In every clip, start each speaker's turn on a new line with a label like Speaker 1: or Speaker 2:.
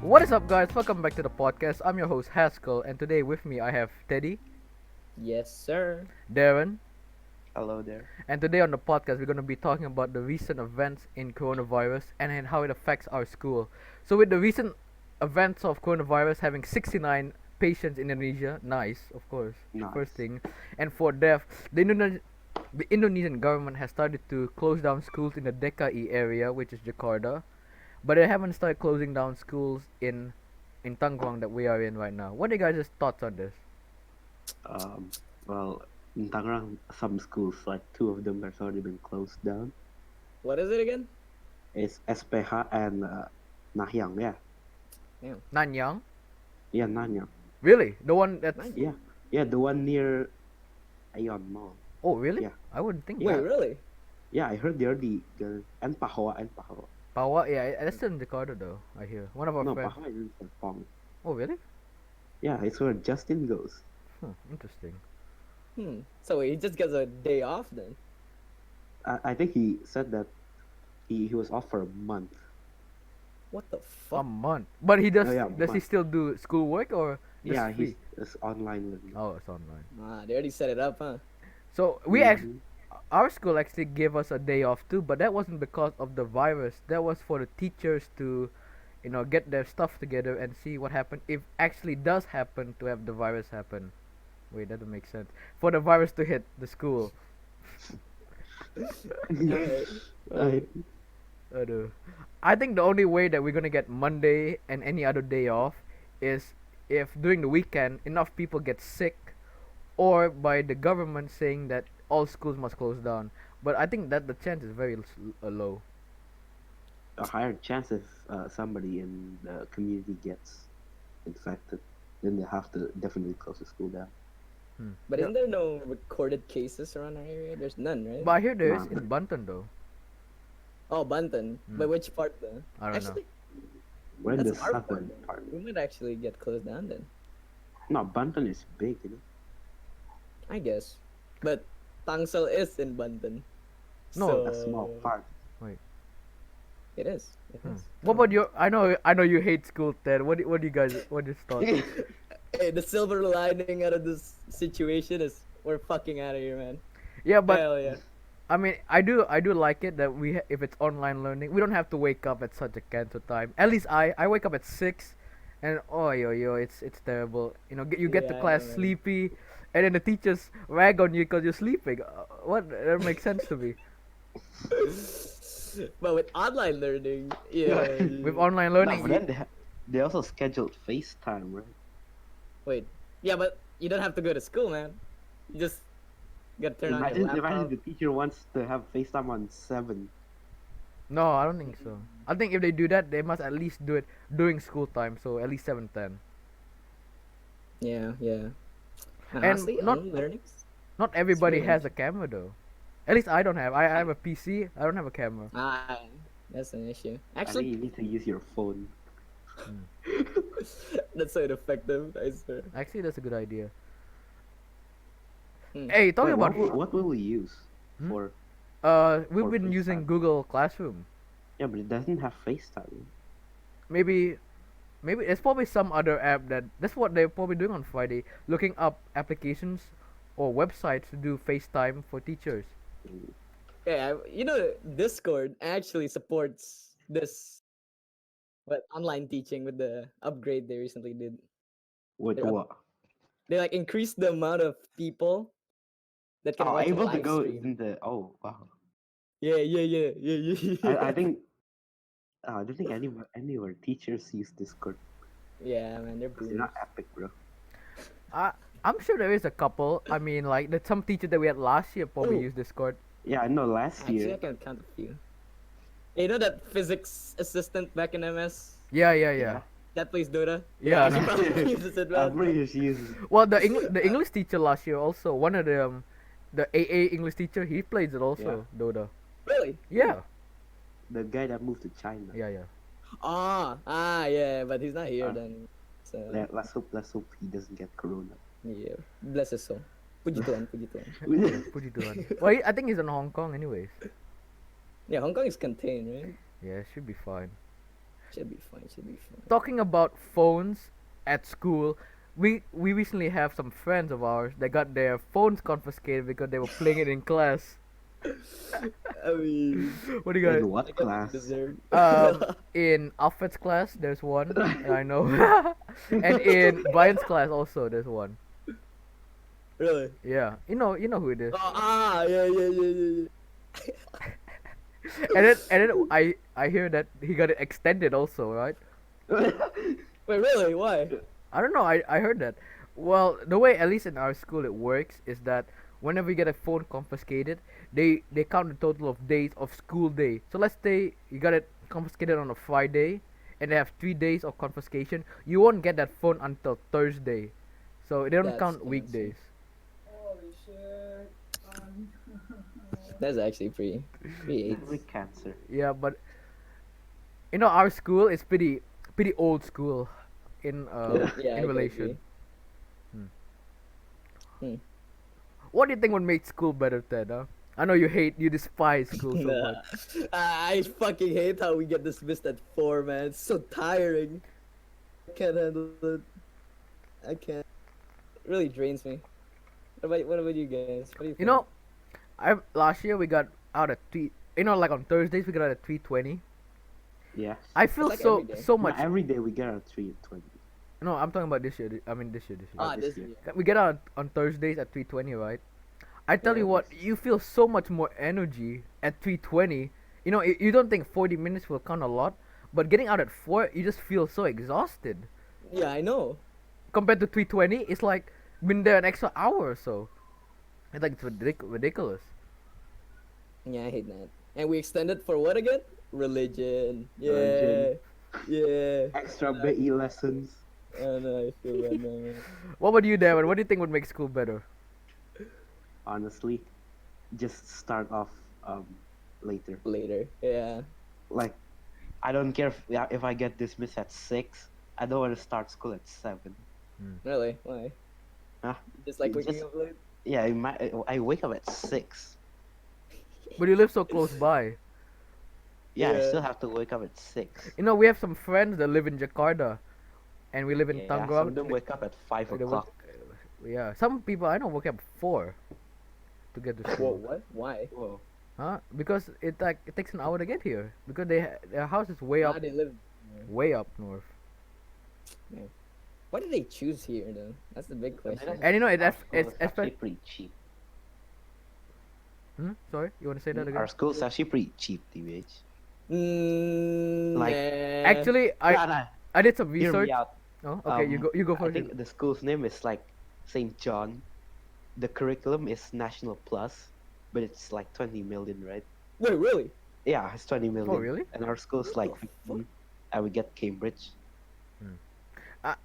Speaker 1: What is up, guys? Welcome back to the podcast. I'm your host Haskell, and today with me I have Teddy,
Speaker 2: Yes, sir.
Speaker 1: Darren,
Speaker 3: Hello there.
Speaker 1: and today on the podcast we're going to be talking about the recent events in coronavirus and how it affects our school. So, with the recent events of coronavirus having 69 patients in Indonesia, nice, of course, first
Speaker 3: Nice.
Speaker 1: thing, and for death, the Indonesian government has started to close down schools in the DKI area, which is Jakarta, but they haven't started closing down schools in Tangwang that we are in right now. What are you guys' thoughts on this?
Speaker 3: Um, well, in Tangerang, some schools, like two of them, has already been closed down.
Speaker 2: What is it again?
Speaker 3: It's SPH and Nahyang, yeah.
Speaker 1: Nanyang?
Speaker 3: Yeah, Nanyang.
Speaker 1: Really? The one that's
Speaker 2: Nanyang?
Speaker 3: Yeah. Yeah, the one near Aeon Mall.
Speaker 1: Oh, really?
Speaker 3: Yeah.
Speaker 1: I wouldn't think
Speaker 2: Wait,
Speaker 1: that.
Speaker 2: really?
Speaker 3: Yeah, I heard they're and Pahoa.
Speaker 1: Pawa, yeah, that's still in Jakarta though. I hear one of our
Speaker 3: No,
Speaker 1: friends.
Speaker 3: Pahoa is in Serpong.
Speaker 1: Oh, really?
Speaker 3: Yeah, it's where Justin goes.
Speaker 1: Interesting.
Speaker 2: So he just gets a day off then?
Speaker 3: I think he said that he was off for a month.
Speaker 2: What the
Speaker 1: A
Speaker 2: fuck?
Speaker 1: month, but he does.
Speaker 3: Oh, yeah,
Speaker 1: Does he
Speaker 3: month.
Speaker 1: still do schoolwork or just
Speaker 3: Yeah,
Speaker 1: free?
Speaker 3: it's online learning.
Speaker 1: Oh, it's online.
Speaker 2: They already set it up, huh?
Speaker 1: So we
Speaker 3: Mhm.
Speaker 1: our school actually gave us a day off too, but that wasn't because of the virus. That was for the teachers to, get their stuff together and see what happened if actually does happen to have the virus happen. Wait, that doesn't make sense. For the virus to hit the school.
Speaker 3: I-
Speaker 1: Aduh. I think the only way that we're gonna get Monday and any other day off is if during the weekend enough people get sick, or by the government saying that all schools must close down. But I think that the chance is very low.
Speaker 3: a higher chance if somebody in the community gets infected, then they have to definitely close the school down.
Speaker 2: But
Speaker 1: Yeah.
Speaker 2: isn't there no recorded cases around our area? There's none, right?
Speaker 1: But I hear there is
Speaker 3: Nah.
Speaker 1: in Banten though.
Speaker 2: Oh, Banten. But which part though?
Speaker 1: I don't know.
Speaker 2: Actually,
Speaker 3: We're in the
Speaker 2: that's our part.
Speaker 3: southern
Speaker 2: Then.
Speaker 3: part.
Speaker 2: We might actually get closed down then.
Speaker 3: No, Banten is big, you know.
Speaker 2: I guess. But Tangsel is in Banten.
Speaker 1: No,
Speaker 3: A small part.
Speaker 2: It is. It
Speaker 1: Hmm.
Speaker 2: is.
Speaker 1: What about your? I know you hate school, Ted. What do you guys? What is thoughts?
Speaker 2: Hey, the silver lining out of this situation is we're fucking out of here, man.
Speaker 1: Yeah, but
Speaker 2: Hell yeah.
Speaker 1: I mean, I do like it that if it's online learning, we don't have to wake up at such a cancer time. At least I wake up at 6, and oh yo, it's terrible. You get to
Speaker 2: Yeah, I
Speaker 1: class
Speaker 2: know, man.
Speaker 1: sleepy, and then the teachers rag on you because you're sleeping. What? That makes sense to me.
Speaker 2: But with online learning, yeah.
Speaker 1: With online
Speaker 3: No,
Speaker 1: learning,
Speaker 3: but then they also scheduled FaceTime, right?
Speaker 2: Wait, yeah, but you don't have to go to school, man. You just gotta turn on your
Speaker 3: Imagine
Speaker 2: laptop.
Speaker 3: the teacher wants to have FaceTime on 7.
Speaker 1: no, I don't think so. I think if they do that, they must at least do it during school time, so at least 7:10.
Speaker 2: Yeah, yeah.
Speaker 1: And
Speaker 2: Honestly,
Speaker 1: not-
Speaker 2: online learnings.
Speaker 1: Not everybody
Speaker 2: really
Speaker 1: has a camera though. At least I don't have. I have a PC. I don't have a camera.
Speaker 2: That's an issue.
Speaker 3: I think
Speaker 2: Actually,
Speaker 3: you need to use your phone.
Speaker 2: that's so ineffective. I swear.
Speaker 1: Actually, that's a good idea.
Speaker 2: Hmm.
Speaker 1: Hey, talking
Speaker 3: Wait,
Speaker 1: about
Speaker 3: what will we use
Speaker 1: Hmm?
Speaker 3: for?
Speaker 1: we've
Speaker 3: for
Speaker 1: been using
Speaker 3: FaceTime?
Speaker 1: Google Classroom.
Speaker 3: Yeah, but it doesn't have FaceTime.
Speaker 1: Maybe there's probably some other app that's what they're probably doing on Friday, looking up applications or websites to do FaceTime for teachers.
Speaker 2: Yeah, Discord actually supports this, online teaching with the upgrade they recently did.
Speaker 3: Wait,
Speaker 2: They're
Speaker 3: what?
Speaker 2: They increased the amount of people that can
Speaker 3: Oh,
Speaker 2: watch a
Speaker 3: able to
Speaker 2: live
Speaker 3: go
Speaker 2: stream.
Speaker 3: in the. Oh, wow.
Speaker 2: Yeah.
Speaker 3: I think. I don't think any of our teachers use Discord.
Speaker 2: Yeah, man, they're
Speaker 3: 'Cause they're
Speaker 2: boomers.
Speaker 3: not epic, bro.
Speaker 1: I'm sure there is a couple. I mean, like some teacher that we had last year probably
Speaker 2: Oh.
Speaker 1: used Discord.
Speaker 3: Yeah, I know last
Speaker 2: Actually, I
Speaker 3: year.
Speaker 2: can count a few. Hey, you know that physics assistant back in MS
Speaker 1: Yeah.
Speaker 2: that plays Dota?
Speaker 1: Yeah.
Speaker 2: she probably uses it,
Speaker 3: I'm
Speaker 2: man.
Speaker 3: pretty sure she uses.
Speaker 1: Well, the English teacher last year also, one of the AA English teacher, he plays it also, Dota.
Speaker 2: Really?
Speaker 1: Yeah.
Speaker 3: The guy that moved to China.
Speaker 1: Yeah.
Speaker 2: Yeah, but he's not here
Speaker 3: Ah.
Speaker 2: then. So
Speaker 3: Let's hope he doesn't get corona.
Speaker 2: yeah, bless his soul. Puji Tuhan, puji Tuhan.
Speaker 1: Puji Tuhan. Well, I think he's in Hong Kong anyways.
Speaker 2: Yeah, Hong Kong is contained, right?
Speaker 1: Yeah, it should be fine.
Speaker 2: Should be fine. Should be fine.
Speaker 1: Talking about phones at school, we recently have some friends of ours that got their phones confiscated because they were playing it in class.
Speaker 2: I mean,
Speaker 1: What do you guys?
Speaker 3: In what
Speaker 2: I guess
Speaker 3: class?
Speaker 2: it's deserved.
Speaker 1: In Alfred's class, there's one. I know, and in Brian's class also, there's one.
Speaker 2: Really?
Speaker 1: Yeah, you know who it is.
Speaker 2: Yeah, yeah, yeah, yeah, yeah.
Speaker 1: And then I hear that he got it extended also, right?
Speaker 2: Wait, really? Why?
Speaker 1: I don't know. I heard that. Well, the way at least in our school it works is that whenever you get a phone confiscated, they count the total of days of school day. So let's say you got it confiscated on a Friday, and they have 3 days of confiscation. You won't get that phone until Thursday, so they don't
Speaker 2: That's
Speaker 1: count
Speaker 2: awesome.
Speaker 1: weekdays.
Speaker 4: Holy shit.
Speaker 2: That's actually pretty
Speaker 3: That's like cancer.
Speaker 1: Yeah, but our school is pretty old school in
Speaker 2: Yeah, I
Speaker 1: in
Speaker 2: could
Speaker 1: relation.
Speaker 2: agree.
Speaker 1: What do you think would make school better, Ted? Huh? I know you despise school so
Speaker 2: Nah.
Speaker 1: much.
Speaker 2: I fucking hate how we get dismissed at 4, man. It's so tiring. I can't handle it. I can't. It really drains me. What about you guys? What do you think?
Speaker 1: You know, I last year we got out at three. Like on Thursdays we got out at 3:20.
Speaker 3: Yeah.
Speaker 1: I feel
Speaker 2: like
Speaker 1: so
Speaker 2: every day.
Speaker 1: so
Speaker 3: No,
Speaker 1: much.
Speaker 3: every day we get our 3:20.
Speaker 1: No, I'm talking about this year. I mean this year.
Speaker 2: Ah,
Speaker 3: this
Speaker 2: this
Speaker 3: year.
Speaker 2: year.
Speaker 1: We get out on Thursdays at 3:20, right? I tell
Speaker 2: Yeah.
Speaker 1: you what, you feel so much more energy at 3:20. You don't think 40 minutes will count a lot, but getting out at 4, you just feel so exhausted.
Speaker 2: Yeah, I know.
Speaker 1: Compared to 3:20, it's like been there an extra hour or so. It's like it's ridiculous.
Speaker 2: Yeah, I hate that. And we extended for what again? Religion. Yeah.
Speaker 3: Religion.
Speaker 2: Yeah.
Speaker 3: Extra BE lessons.
Speaker 2: I know, I feel bad now, man.
Speaker 1: What about you, Darren? What do you think would make school better?
Speaker 3: Honestly, just start off later.
Speaker 2: Later. Yeah.
Speaker 3: Like, I don't care if I get dismissed at 6. I don't want to start school at 7.
Speaker 2: Really? Why?
Speaker 3: Huh?
Speaker 2: Just like
Speaker 3: It's
Speaker 2: waking
Speaker 3: just-
Speaker 2: up late?
Speaker 3: Yeah, I wake up at 6.
Speaker 1: But you live so close by.
Speaker 3: Yeah, I
Speaker 2: Yeah.
Speaker 3: still have to wake up at 6.
Speaker 1: We have some friends that live in Jakarta, and we live in
Speaker 3: Yeah, some of
Speaker 1: Tangerang.
Speaker 3: them wake up at 5
Speaker 1: They
Speaker 3: o'clock.
Speaker 1: Yeah, some people I know wake up 4 to get to
Speaker 2: Whoa,
Speaker 1: school.
Speaker 2: what? Why?
Speaker 3: Whoa.
Speaker 1: Huh? Because it takes an hour to get here. Because their house is way
Speaker 2: Why
Speaker 1: up
Speaker 2: they live?
Speaker 1: way up north.
Speaker 2: Why did they choose here though? That's the big question.
Speaker 1: And
Speaker 3: Our
Speaker 1: it's
Speaker 3: school is actually
Speaker 1: especially.
Speaker 3: pretty cheap.
Speaker 1: Sorry, you want to say that again?
Speaker 3: Our school is actually pretty cheap, TBH. Like,
Speaker 2: Nah.
Speaker 1: Actually, I did some
Speaker 3: hear me
Speaker 1: research.
Speaker 3: out.
Speaker 1: Oh, okay, you go
Speaker 3: I
Speaker 1: first.
Speaker 3: think the school's name is like St. John. The curriculum is National Plus, but it's like 20 million, right?
Speaker 2: Wait, really?
Speaker 3: Yeah, it's 20 million.
Speaker 1: Oh, really?
Speaker 3: And our school's like
Speaker 2: the
Speaker 3: 15, and we get Cambridge.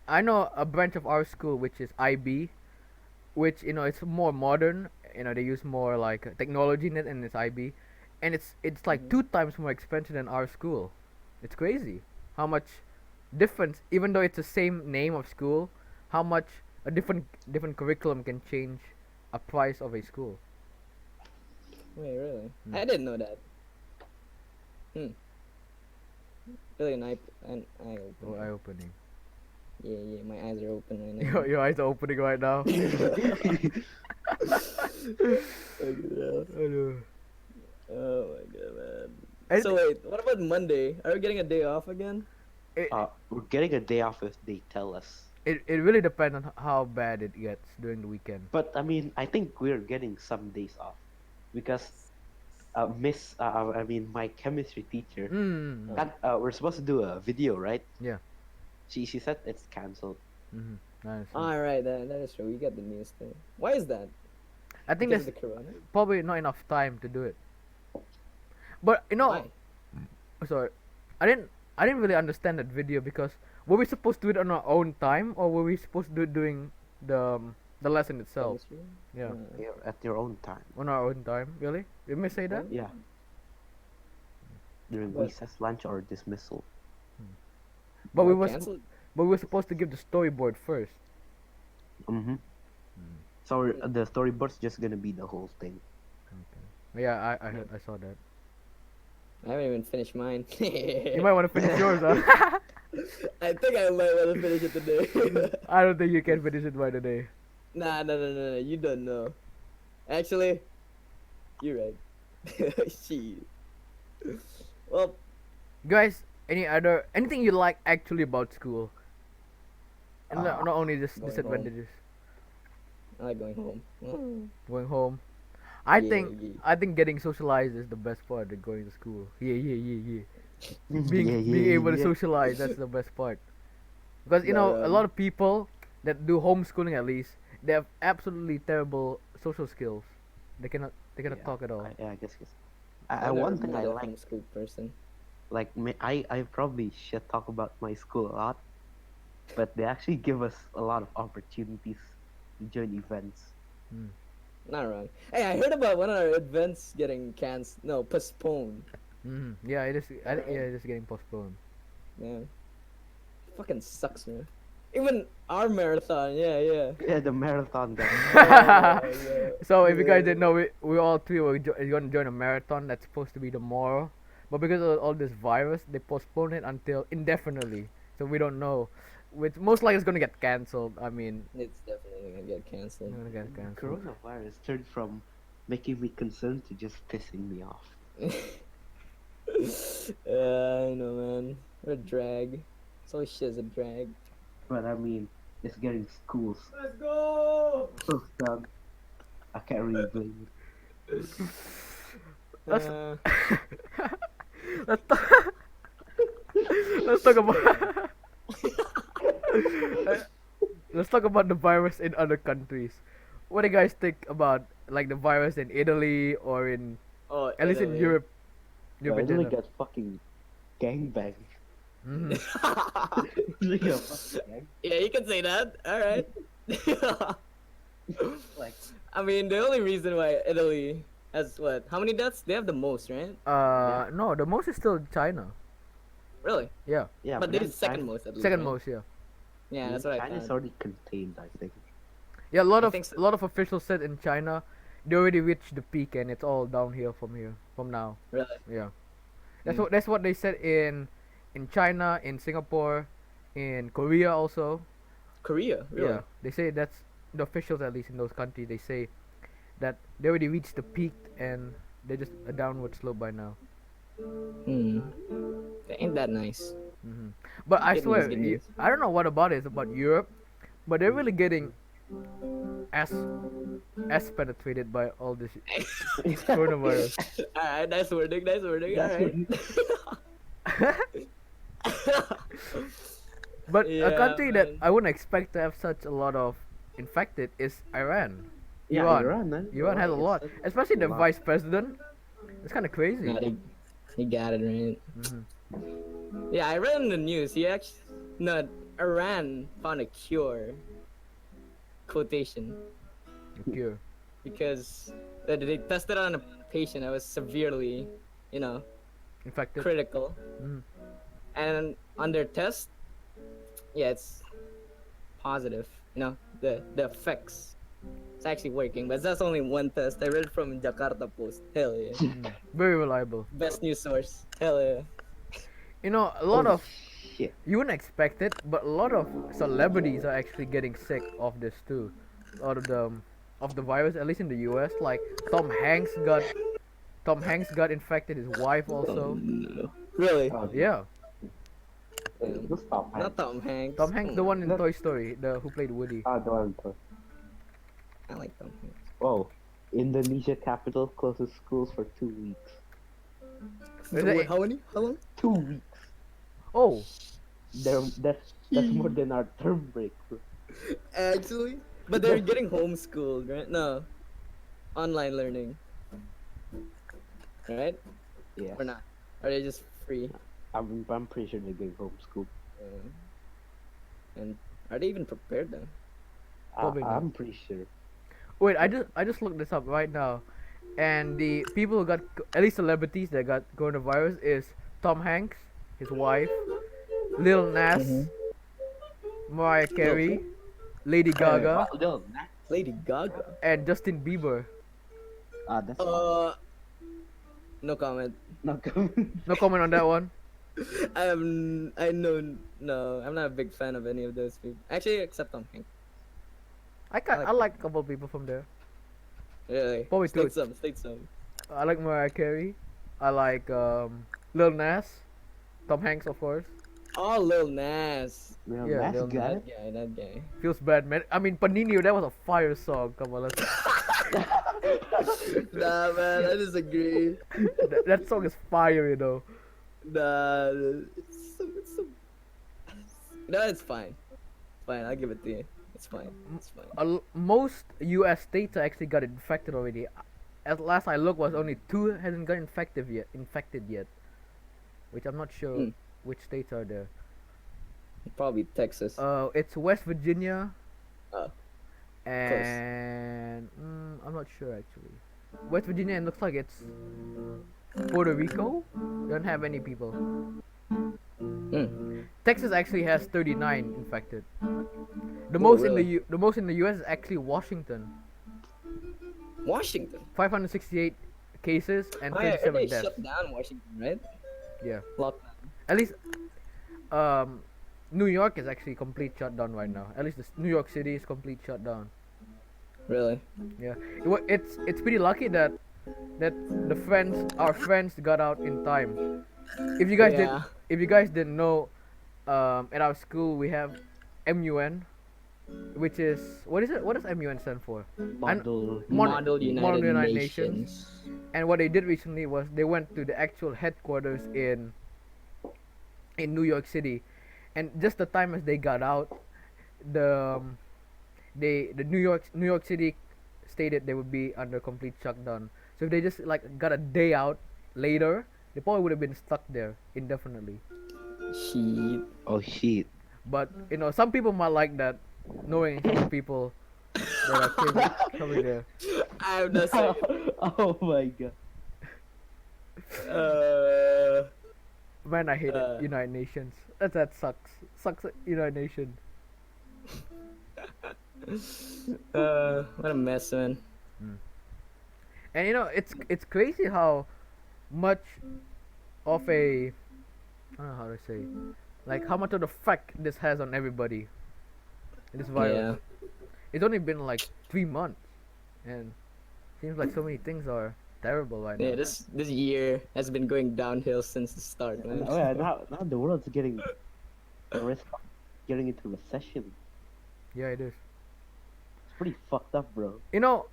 Speaker 1: I know a branch of our school which is IB, which it's more modern. They use more like technology in it, and it's IB, and it's like 2 times more expensive than our school. It's crazy how much difference, even though it's the same name of school, how much a different curriculum can change a price of a school.
Speaker 2: Wait, really?
Speaker 1: Hmm.
Speaker 2: I didn't know that. Really an eye
Speaker 1: Oh,
Speaker 2: opener.
Speaker 1: eye opening.
Speaker 2: Yeah, yeah, my eyes are open right now.
Speaker 1: Your eyes are opening right now. Aduh.
Speaker 2: Oh my god, man.
Speaker 1: And-
Speaker 2: So wait, what about Monday? Are we getting a day off again?
Speaker 3: We're getting a day off if they tell us.
Speaker 1: It really depends on how bad it gets during the weekend.
Speaker 3: But I mean, I think we're getting some days off because my chemistry teacher,
Speaker 1: Mm.
Speaker 3: we're supposed to do a video, right?
Speaker 1: Yeah.
Speaker 3: She said it's cancelled.
Speaker 1: Mm-hmm. Nice.
Speaker 2: Alright, that is true. We got the news thing. Why is that?
Speaker 1: I think
Speaker 2: Because
Speaker 1: there's
Speaker 2: of the corona?
Speaker 1: probably not enough time to do it. But
Speaker 2: Why?
Speaker 1: sorry, I didn't really understand that video because were we supposed to do it on our own time or were we supposed to do it during the lesson itself?
Speaker 2: Chemistry?
Speaker 1: Yeah,
Speaker 3: You're at your own time.
Speaker 1: on our own time. Really? Did we say that?
Speaker 3: Yeah. During
Speaker 2: But-
Speaker 3: recess, lunch, or dismissal.
Speaker 1: But we
Speaker 2: Oh,
Speaker 1: was
Speaker 2: canceled?
Speaker 1: but we were supposed to give the storyboard first.
Speaker 3: Mm-hmm. So the storyboard's just gonna be the whole thing.
Speaker 1: Yeah, I heard, I saw that.
Speaker 2: I haven't even finished mine.
Speaker 1: You might want to finish yours, huh?
Speaker 2: I think I might want to finish it today.
Speaker 1: I don't think you can finish it by today.
Speaker 2: Nah, no. You don't know. Actually, you're right. Shit. Well,
Speaker 1: Guys, anything you like actually about school? And not only just
Speaker 2: Going
Speaker 1: disadvantages.
Speaker 2: I like going home.
Speaker 1: Going home. I
Speaker 2: Yeah,
Speaker 1: think
Speaker 2: yeah.
Speaker 1: I think getting socialized is the best part of going to school. Yeah. Being
Speaker 3: Yeah,
Speaker 1: being able to
Speaker 3: yeah.
Speaker 1: socialize, that's the best part. Because you
Speaker 2: But,
Speaker 1: know, a lot of people that do homeschooling at least, they have absolutely terrible social skills. They cannot
Speaker 3: Yeah,
Speaker 1: talk at all.
Speaker 3: I guess.
Speaker 2: I've never
Speaker 3: One thing
Speaker 2: been
Speaker 3: I
Speaker 2: a
Speaker 3: like,
Speaker 2: homeschool person.
Speaker 3: like I probably should talk about my school a lot, but they actually give us a lot of opportunities to join events.
Speaker 1: Mm.
Speaker 2: Not wrong. Hey, I heard about one of our events getting cancelled. No, postponed.
Speaker 1: Yeah, it is getting postponed.
Speaker 2: Man, fucking sucks, man. Even our marathon, yeah.
Speaker 3: Yeah, the marathon guy.
Speaker 2: Yeah.
Speaker 1: So if you guys
Speaker 2: Yeah.
Speaker 1: didn't know, we all three were going to join a marathon that's supposed to be tomorrow, but because of all this virus, they postponed it until indefinitely. So we don't know. Which most likely is going to get cancelled. I mean,
Speaker 2: It's definitely gonna get
Speaker 1: it's
Speaker 2: cancelled.
Speaker 1: going to get cancelled.
Speaker 3: Coronavirus turned from making me concerned to just pissing me off.
Speaker 2: I know, man. What a drag. So shit's a drag.
Speaker 3: But I mean, it's getting schools
Speaker 4: Let's go!
Speaker 3: closed down. I can't really blame it.
Speaker 1: Let's
Speaker 2: Uh,
Speaker 1: let's talk, let's talk about let's talk about the virus in other countries. What do you guys think about like the virus in Italy or in
Speaker 2: oh,
Speaker 1: at least in
Speaker 2: Italy.
Speaker 1: Europe?
Speaker 3: Yeah,
Speaker 1: Europe in
Speaker 3: Italy
Speaker 1: general.
Speaker 3: got fucking gangbanged.
Speaker 1: Mhm.
Speaker 3: Italy got fucking gang.
Speaker 2: Yeah, you can say that. All right.
Speaker 3: Like,
Speaker 2: I mean, the only reason why Italy has what? How many deaths? They have the most, right?
Speaker 1: No, the most is still China.
Speaker 2: Really?
Speaker 1: Yeah,
Speaker 3: yeah,
Speaker 2: But
Speaker 3: then
Speaker 2: they're second
Speaker 3: China-
Speaker 2: most at least.
Speaker 1: second
Speaker 2: right?
Speaker 1: most. Yeah,
Speaker 2: Yeah, that's what I
Speaker 3: China's
Speaker 2: thought.
Speaker 3: already contained, I think.
Speaker 1: yeah. A lot
Speaker 2: I
Speaker 1: of
Speaker 2: think so.
Speaker 1: a lot of officials said in China, they already reached the peak and it's all downhill from now.
Speaker 2: Really?
Speaker 1: Yeah, that's
Speaker 2: Mm.
Speaker 1: what they said in China, in Singapore, in Korea also.
Speaker 2: Korea? Really?
Speaker 1: Yeah, they say that's the officials at least in those countries. They say that they already reached the peak and they're just a downward slope by now.
Speaker 2: Hmm. Ain't that nice?
Speaker 1: But I
Speaker 2: Good news,
Speaker 1: swear,
Speaker 2: good news.
Speaker 1: I don't know what about it about Europe, but they're really getting as penetrated by all this coronavirus.
Speaker 2: Alright, nice wording, nice wording.
Speaker 3: That's
Speaker 2: Alright.
Speaker 1: But a
Speaker 2: Yeah,
Speaker 1: country that
Speaker 2: man.
Speaker 1: I wouldn't expect to have such a lot of infected is Iran.
Speaker 3: Yeah,
Speaker 1: Iran.
Speaker 3: Iran, man.
Speaker 1: Iran has a
Speaker 3: It's
Speaker 1: lot,
Speaker 3: such
Speaker 1: especially the
Speaker 3: lot.
Speaker 1: vice president. It's kind of crazy.
Speaker 2: Yeah, he got it right.
Speaker 1: Mhm.
Speaker 2: Yeah, I read in the news. He actually, no, Iran found a cure. Quotation,
Speaker 1: The cure.
Speaker 2: because they tested on a patient that was severely,
Speaker 1: Infected.
Speaker 2: critical,
Speaker 1: Mhm.
Speaker 2: and on their test, yeah, it's positive. The effects. It's actually working, but that's only one test. I read from Jakarta Post. Hell yeah.
Speaker 1: Very reliable.
Speaker 2: Best news source. Hell yeah.
Speaker 1: You know, a lot
Speaker 3: Oh,
Speaker 1: of
Speaker 3: shit.
Speaker 1: you wouldn't expect it, but a lot of celebrities are actually getting sick of this too. A lot of the virus, at least in the U.S. Like Tom Hanks got infected. His wife also.
Speaker 2: Really?
Speaker 3: Oh,
Speaker 1: Yeah,
Speaker 3: Just stop, man.
Speaker 2: Not Tom Hanks.
Speaker 1: Tom Hanks, the one in
Speaker 3: That-
Speaker 1: Toy Story, the who played Woody.
Speaker 3: Ah, the one.
Speaker 2: I like Tom Hanks.
Speaker 3: Whoa. Indonesia capital closes schools for 2 weeks.
Speaker 1: Is it-
Speaker 2: How many? How long?
Speaker 3: 2 weeks.
Speaker 1: Oh,
Speaker 3: That's more than our term break. Bro.
Speaker 2: Actually, but they're getting homeschooled, right? No, online learning, right?
Speaker 3: Yeah.
Speaker 2: Or not? Or they just free?
Speaker 3: I'm pretty sure they're getting homeschooled.
Speaker 2: And are they even prepared then?
Speaker 1: Probably not.
Speaker 3: I'm pretty sure.
Speaker 1: wait, I just looked this up right now, and the people who got at least celebrities that got coronavirus is Tom Hanks, his wife, Lil Nas, Mariah Carey, Lady Gaga,
Speaker 3: No,
Speaker 2: Lady Gaga.
Speaker 1: and Justin Bieber.
Speaker 3: that's
Speaker 2: Uh, No comment.
Speaker 3: Not coming.
Speaker 1: No comment on that one.
Speaker 2: I know. No, I'm not a big fan of any of those people. Actually, except Tom Hanks.
Speaker 1: I like a couple of people from there.
Speaker 2: Really.
Speaker 1: Probably two.
Speaker 2: State some. State some.
Speaker 1: I like Mariah Carey. I like Lil Nas, Tom Hanks of course.
Speaker 2: Oh, Lil Nas.
Speaker 3: Well,
Speaker 1: Yeah,
Speaker 3: that's
Speaker 1: they'll-
Speaker 3: good.
Speaker 2: That guy. That guy.
Speaker 1: Feels bad, man. I mean, Panini, that was a fire song. Come on, let's.
Speaker 2: Nah, man. I disagree.
Speaker 1: That song is fire, you know.
Speaker 2: Nah. No, it's fine. Fine. I'll give it to you. It's fine. It's fine.
Speaker 1: Most U.S. states actually got infected already. At last I looked, was only 2 hasn't got infected yet. Which I'm not sure
Speaker 2: Hmm.
Speaker 1: which states are there.
Speaker 2: Probably Texas.
Speaker 1: It's West Virginia.
Speaker 2: Oh.
Speaker 1: And I'm not sure actually. West Virginia, and looks like it's Puerto Rico. Don't have any people.
Speaker 2: Hmm.
Speaker 1: Texas actually has 39 infected. The most in the
Speaker 2: really?
Speaker 1: the most in the U.S. is actually Washington.
Speaker 2: Washington.
Speaker 1: 568 cases and
Speaker 2: Oh, yeah,
Speaker 1: 37
Speaker 2: they
Speaker 1: deaths.
Speaker 2: shut down Washington, right?
Speaker 1: Yeah.
Speaker 2: Lockdown.
Speaker 1: At least, New York is actually complete shutdown right now. At least New York City is complete shutdown.
Speaker 2: Really?
Speaker 1: Yeah. It's pretty lucky that our friends got out in time. If you guys
Speaker 2: Yeah.
Speaker 1: if you guys didn't know, at our school we have MUN, which is what is it? What does MUN stand for?
Speaker 3: Model.
Speaker 2: Model United,
Speaker 1: United
Speaker 2: Nations.
Speaker 1: And what they did recently was they went to the actual headquarters in New York City, and just the time as they got out, the the New York City stated they would be under complete shutdown. So if they just like got a day out later, they probably would have been stuck there indefinitely.
Speaker 2: Shit.
Speaker 3: Oh shit.
Speaker 1: But you know, some people might like that, knowing some people that are coming there.
Speaker 2: I'm not saying.
Speaker 3: Oh my god.
Speaker 1: Man, I hate
Speaker 2: Uh.
Speaker 1: it. United Nations. That sucks. Sucks. United Nations.
Speaker 2: What a mess, man.
Speaker 1: And you know, it's crazy how much of a I don't know how to say, like how much of the effect this has on everybody. This virus. It's only been like 3 months, and seems like so many things are terrible right
Speaker 2: Yeah,
Speaker 1: now.
Speaker 2: this year has been going downhill since the start, man.
Speaker 3: Oh yeah, now the world's getting the risk of getting into recession.
Speaker 1: Yeah, it is.
Speaker 3: It's pretty fucked up, bro.
Speaker 1: You know,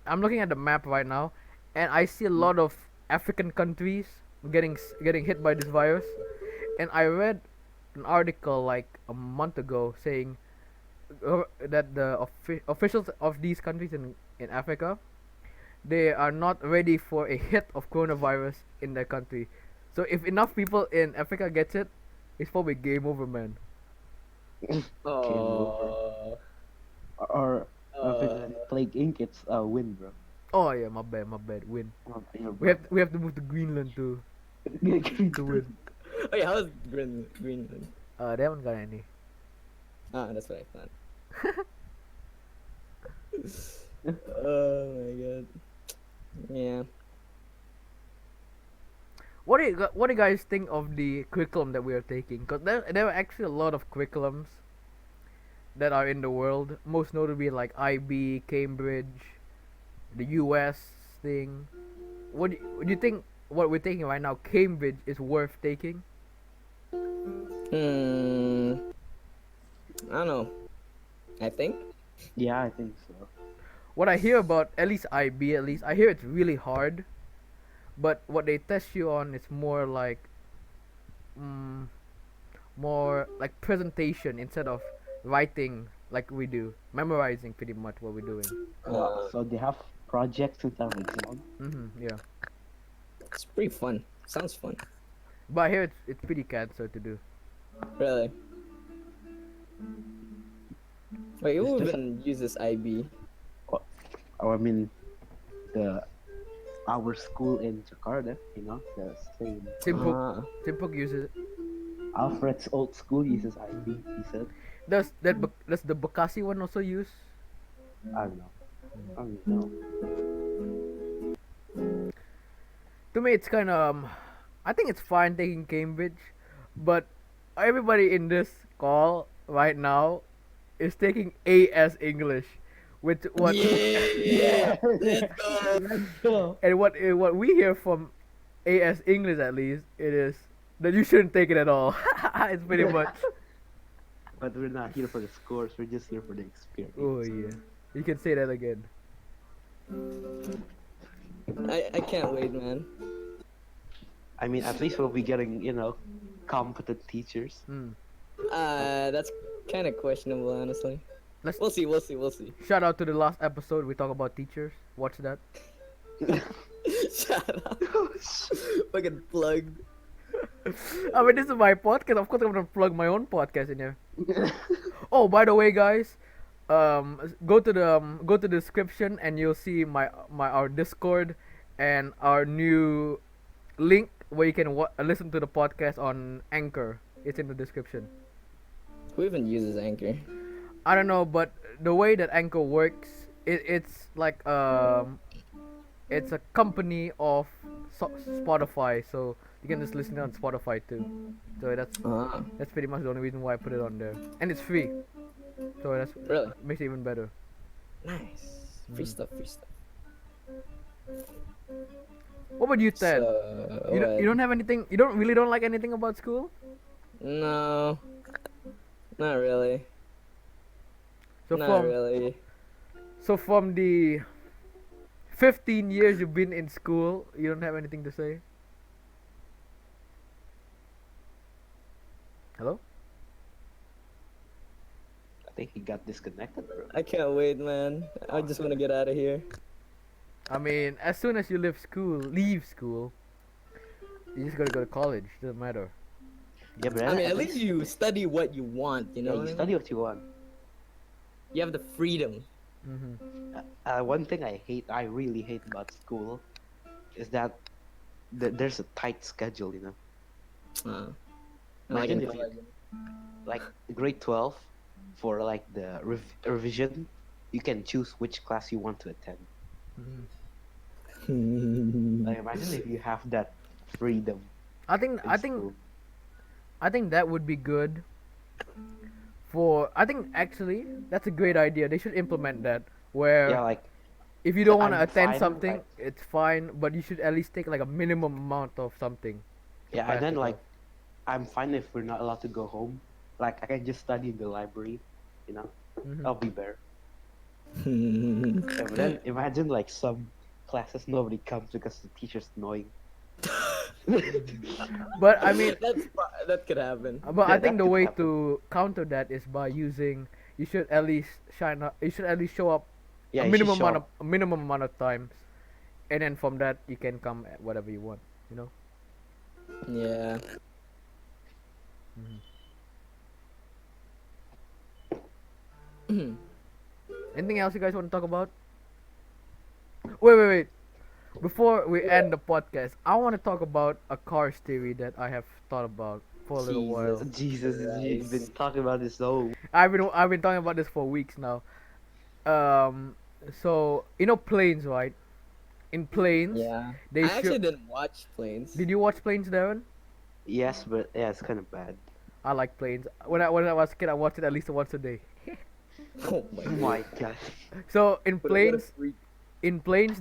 Speaker 1: I'm looking at the map right now, and I see a lot of African countries getting hit by this virus. And I read an article like a month ago saying that the officials of these countries in Africa, they are not ready for a hit of coronavirus in their country. So if enough people in Africa gets it, it's probably game over, man.
Speaker 2: Oh.
Speaker 3: Or if it's a Plague Inc, it's a win, bro.
Speaker 1: Oh yeah, my bad. Win.
Speaker 3: Oh, yeah,
Speaker 1: We have to move to Greenland to win.
Speaker 2: Oh yeah, how's Greenland?
Speaker 1: They haven't got any.
Speaker 2: Ah, that's what I thought. Oh my god. Yeah.
Speaker 1: What do you guys think of the curriculum that we are taking? Cause there are actually a lot of curriculums that are in the world. Most notably like IB, Cambridge, the US thing. What do you think? What we're taking right now, Cambridge, is worth taking?
Speaker 2: I don't know. I think.
Speaker 3: Yeah, I think so.
Speaker 1: What I hear about at least IB, I hear it's really hard. But what they test you on is more like, more like presentation instead of writing like we do, memorizing pretty much what we're doing.
Speaker 3: So they have projects instead of exams.
Speaker 1: Yeah.
Speaker 2: It's pretty fun. Sounds fun.
Speaker 1: But I hear it's pretty cancer to do.
Speaker 2: Really. Wait, who
Speaker 3: It's just-
Speaker 2: even uses IB?
Speaker 3: Or I mean, our school in Jakarta, you know, the same.
Speaker 1: Simpok uses it.
Speaker 3: Alfred's old school uses IB. He said,
Speaker 1: Does the Bekasi one also use?
Speaker 3: I don't know. I don't know.
Speaker 1: To me, it's kind of. I think it's fine taking Cambridge, but everybody in this call right now is taking AS English, which what
Speaker 2: Yeah, let's go.
Speaker 3: Let's go.
Speaker 1: and what we hear from AS English at least it is that you shouldn't take it at all. It's pretty much.
Speaker 3: But we're not here for the scores. We're just here for the experience.
Speaker 1: Oh yeah, you can say that again.
Speaker 2: I can't wait, man.
Speaker 3: I mean, at least we'll be getting, competent teachers.
Speaker 1: Hmm.
Speaker 2: That's kind of questionable, honestly.
Speaker 1: Let's
Speaker 2: We'll see. We'll see. We'll see.
Speaker 1: shout out to the last episode we talk about teachers. Watch that.
Speaker 2: Shut up. Fucking plugged.
Speaker 1: I mean, this is my podcast. Of course, I'm gonna plug my own podcast in here. Oh, by the way, guys, go to the description and you'll see our Discord and our new link where you can listen to the podcast on Anchor. It's in the description.
Speaker 2: Who even uses Anchor?
Speaker 1: I don't know, but the way that Anchor works, it's like it's a company of Spotify, so you can just listen on Spotify too. So that's pretty much the only reason why I put it on there, and it's free. So that's
Speaker 2: Really?
Speaker 1: makes it even better.
Speaker 2: Nice. Free stuff. Free stuff.
Speaker 1: What about you, Ted?
Speaker 2: So,
Speaker 1: You don't have anything. You don't like anything about school.
Speaker 2: No, not really.
Speaker 1: So
Speaker 2: Not really.
Speaker 1: from the 15 years you've been in school, you don't have anything to say. Hello?
Speaker 3: I think he got disconnected, bro.
Speaker 2: I can't wait, man. I just want to get out of here.
Speaker 1: I mean, as soon as you leave school, you just gotta go to college. Doesn't matter.
Speaker 3: Yeah, but
Speaker 2: I mean, at least you study what you want. You know.
Speaker 3: you
Speaker 2: what I mean?
Speaker 3: study what you want.
Speaker 2: You have the freedom.
Speaker 3: One thing I really hate about school, is that there's a tight schedule.
Speaker 2: Like
Speaker 3: Imagine
Speaker 2: in
Speaker 3: if you,
Speaker 2: college.
Speaker 3: like grade 12, for like the revision, you can choose which class you want to attend. Like, imagine if you have that freedom.
Speaker 1: I think
Speaker 3: in
Speaker 1: I think
Speaker 3: school.
Speaker 1: I think that would be good. I think actually that's a great idea. They should implement that where
Speaker 3: Yeah, like
Speaker 1: if you don't want to
Speaker 3: I'm
Speaker 1: attend
Speaker 3: fine,
Speaker 1: something,
Speaker 3: like-
Speaker 1: it's fine, but you should at least take like a minimum amount of something.
Speaker 3: yeah,
Speaker 1: pass
Speaker 3: and then
Speaker 1: the
Speaker 3: like I'm fine if we're not allowed to go home. Like I can just study in the library.
Speaker 1: Mhm.
Speaker 3: I'll be better. Yeah, but then imagine like some classes nobody comes because the teacher's annoying.
Speaker 1: But I mean,
Speaker 2: that could happen.
Speaker 1: but
Speaker 3: Yeah,
Speaker 1: I think
Speaker 3: that
Speaker 1: the
Speaker 3: could
Speaker 1: way
Speaker 3: happen.
Speaker 1: to counter that is by using. You should at least shine up. You should at least show up
Speaker 3: Yeah,
Speaker 1: a
Speaker 3: you should
Speaker 1: minimum
Speaker 3: show
Speaker 1: amount
Speaker 3: up.
Speaker 1: of a minimum amount of times, and then from that you can come at whatever you want. You know.
Speaker 2: Yeah.
Speaker 1: Anything else you guys want to talk about? Wait. Before we end the podcast, I want to talk about a Cars theory that I have thought about for a little while.
Speaker 3: Jesus, you've been talking about this so.
Speaker 1: I've been talking about this for weeks now. So planes, right? In planes,
Speaker 2: Yeah.
Speaker 1: they
Speaker 2: I
Speaker 1: show.
Speaker 2: actually didn't watch Planes.
Speaker 1: Did you watch Planes, Darren?
Speaker 3: Yes, but yeah, it's kind of bad.
Speaker 1: I like Planes. When I was a kid, I watched it at least once a day.
Speaker 2: Oh my
Speaker 3: Oh my god.
Speaker 1: So in
Speaker 2: What a
Speaker 1: Planes,
Speaker 2: freak.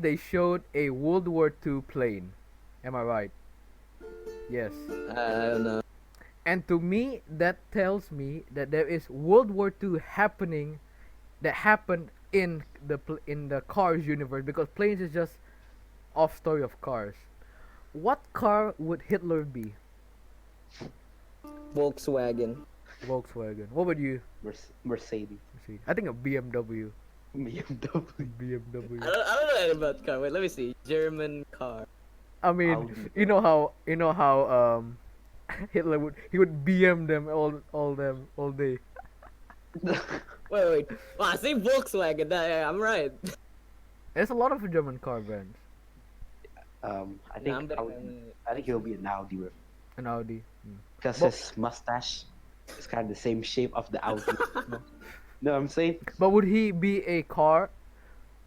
Speaker 1: they showed a World War II plane. Am I right? Yes.
Speaker 2: I don't know.
Speaker 1: And to me, that tells me that there is World War II happening, that happened in the Cars universe, because Planes is just off story of cars. What car would Hitler be?
Speaker 2: Volkswagen.
Speaker 1: Volkswagen. What would you
Speaker 3: Mercedes.
Speaker 1: see? I think a BMW.
Speaker 3: BMW.
Speaker 1: BMW.
Speaker 2: I don't know anything about car. Wait, let me see. German car.
Speaker 1: I mean,
Speaker 3: Audi.
Speaker 1: you know how Hitler would BM them all day.
Speaker 2: Wait. Wow, I say Volkswagen. Yeah, I'm right.
Speaker 1: There's a lot of German car brands.
Speaker 3: I think I think he'll be an Audi, bro.
Speaker 1: An Audi.
Speaker 3: Because
Speaker 1: But-
Speaker 3: his mustache is kind of the same shape of the Audi. No, I'm saying
Speaker 1: But would he be a car,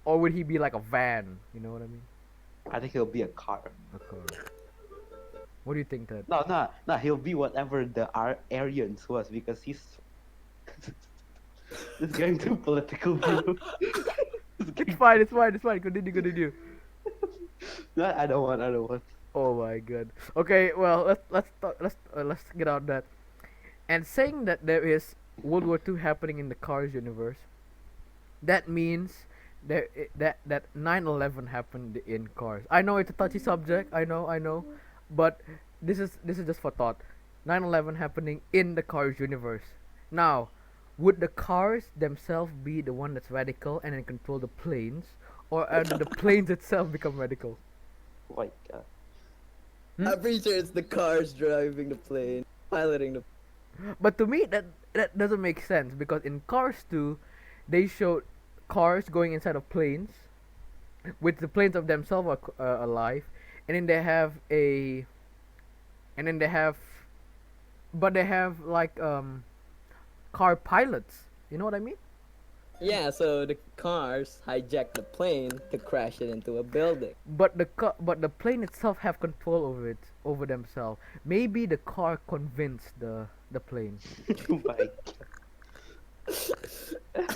Speaker 1: or would he be like a van? You know what I mean?
Speaker 3: I think he'll be a car.
Speaker 1: A car. What do you think, Ted?
Speaker 3: No. He'll be whatever the Aryans was because he's. It's getting too political, bro.
Speaker 1: It's fine. It's fine. It's fine. Continue.
Speaker 3: No, I don't want.
Speaker 1: Oh my god. Okay. Well, let's get out that. And saying that there is World War II happening in the Cars universe, that means that 9/11 happened in Cars. I know it's a touchy subject. I know, but this is just for thought. 9/11 happening in the Cars universe. Now, would the cars themselves be the one that's radical and then control the planes, or are the planes itself become radical?
Speaker 3: Oh my god.
Speaker 2: I'm pretty sure it's the cars driving the plane, piloting the.
Speaker 1: But to me, that doesn't make sense because in Cars 2, they showed cars going inside of planes, with the planes of themselves are alive, and then they have a, and then they have, but they have like car pilots. You know what I mean?
Speaker 2: Yeah, so the cars hijack the plane to crash it into a building.
Speaker 1: But the plane itself have control over themselves. Maybe the car convinced the plane.
Speaker 3: Oh my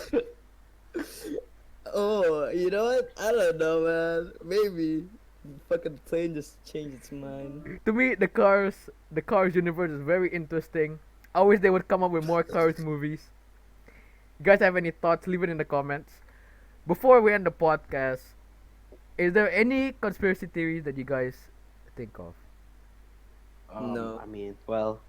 Speaker 3: god.
Speaker 2: Oh, you know what? I don't know, man. Maybe fucking plane just changed its mind.
Speaker 1: To me, the cars universe is very interesting. I wish they would come up with more Cars movies. You guys have any thoughts? Leave it in the comments. Before we end the podcast, is there any conspiracy theories that you guys think of?
Speaker 2: No.
Speaker 3: I mean, well,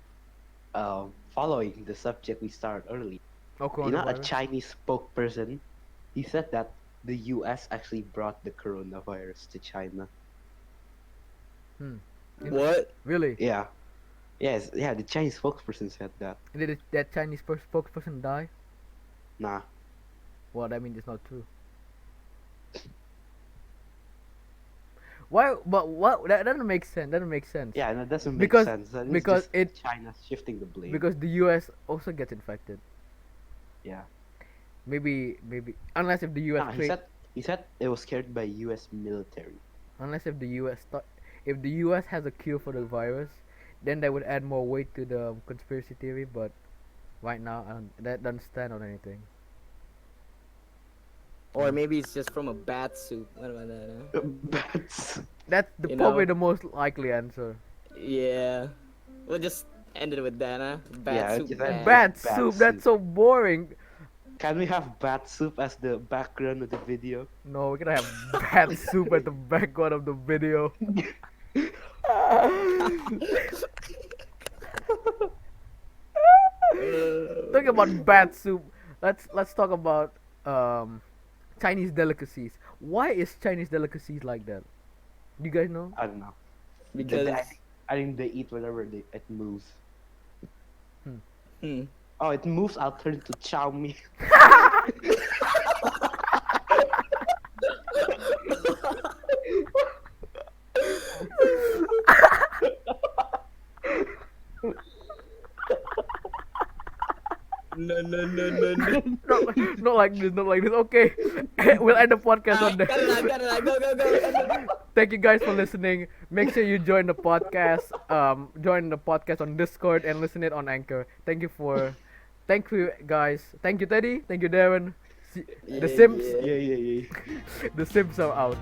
Speaker 3: following the subject we started early,
Speaker 1: Oh,
Speaker 3: you know, a
Speaker 1: coronavirus?
Speaker 3: Chinese spokesperson, he said that the U.S. actually brought the coronavirus to China.
Speaker 2: What?
Speaker 1: Really?
Speaker 3: Yeah. Yes, yeah, the Chinese spokesperson said that.
Speaker 1: Did that Chinese spokesperson die?
Speaker 3: Nah.
Speaker 1: Well, I mean, it's not true. Why? But what? That doesn't make sense. That doesn't make sense.
Speaker 3: Yeah, that doesn't make
Speaker 1: Because-
Speaker 3: sense. That is
Speaker 1: because
Speaker 3: just
Speaker 1: it-
Speaker 3: China's shifting the blame.
Speaker 1: Because the U.S. also gets infected.
Speaker 3: yeah.
Speaker 1: Maybe unless if the U.S.
Speaker 3: Nah,
Speaker 1: create,
Speaker 3: he said it was carried by U.S. military.
Speaker 1: unless if the U.S. if the U.S. has a cure for the virus, then that would add more weight to the conspiracy theory. But right now, that doesn't stand on anything.
Speaker 2: Or maybe it's just from a bat suit. What about that? Huh?
Speaker 3: Bats.
Speaker 1: That's
Speaker 2: You
Speaker 1: probably
Speaker 2: know.
Speaker 1: the most likely answer.
Speaker 2: Yeah. We'll just end it with that, huh? Bat
Speaker 3: Yeah,
Speaker 2: suit.
Speaker 3: just
Speaker 2: bat.
Speaker 1: Bat
Speaker 3: Bat
Speaker 1: soup. That's
Speaker 3: soup.
Speaker 1: so boring.
Speaker 3: Can we have bat soup as the background of the video?
Speaker 1: No, we're gonna have bat soup at the background of the video. Talking about bat soup, let's talk about Chinese delicacies. Why is Chinese delicacies like that? You guys know?
Speaker 3: I don't know.
Speaker 2: Because.
Speaker 3: I think they eat whatever it moves.
Speaker 2: Hmm.
Speaker 3: Oh, it moves. I'll turn to chow mein.
Speaker 2: No.
Speaker 1: Not like this. Not like this. Okay, we'll end the podcast on
Speaker 2: Cut it
Speaker 1: that.
Speaker 2: out. Go.
Speaker 1: Thank you guys for listening. Make sure you join the podcast. Join the podcast on Discord and listen it on Anchor. Thank you guys. Thank you Teddy. Thank you Darren. The
Speaker 2: Yeah,
Speaker 1: Simps.
Speaker 2: yeah.
Speaker 3: Yeah.
Speaker 1: The Simps are out.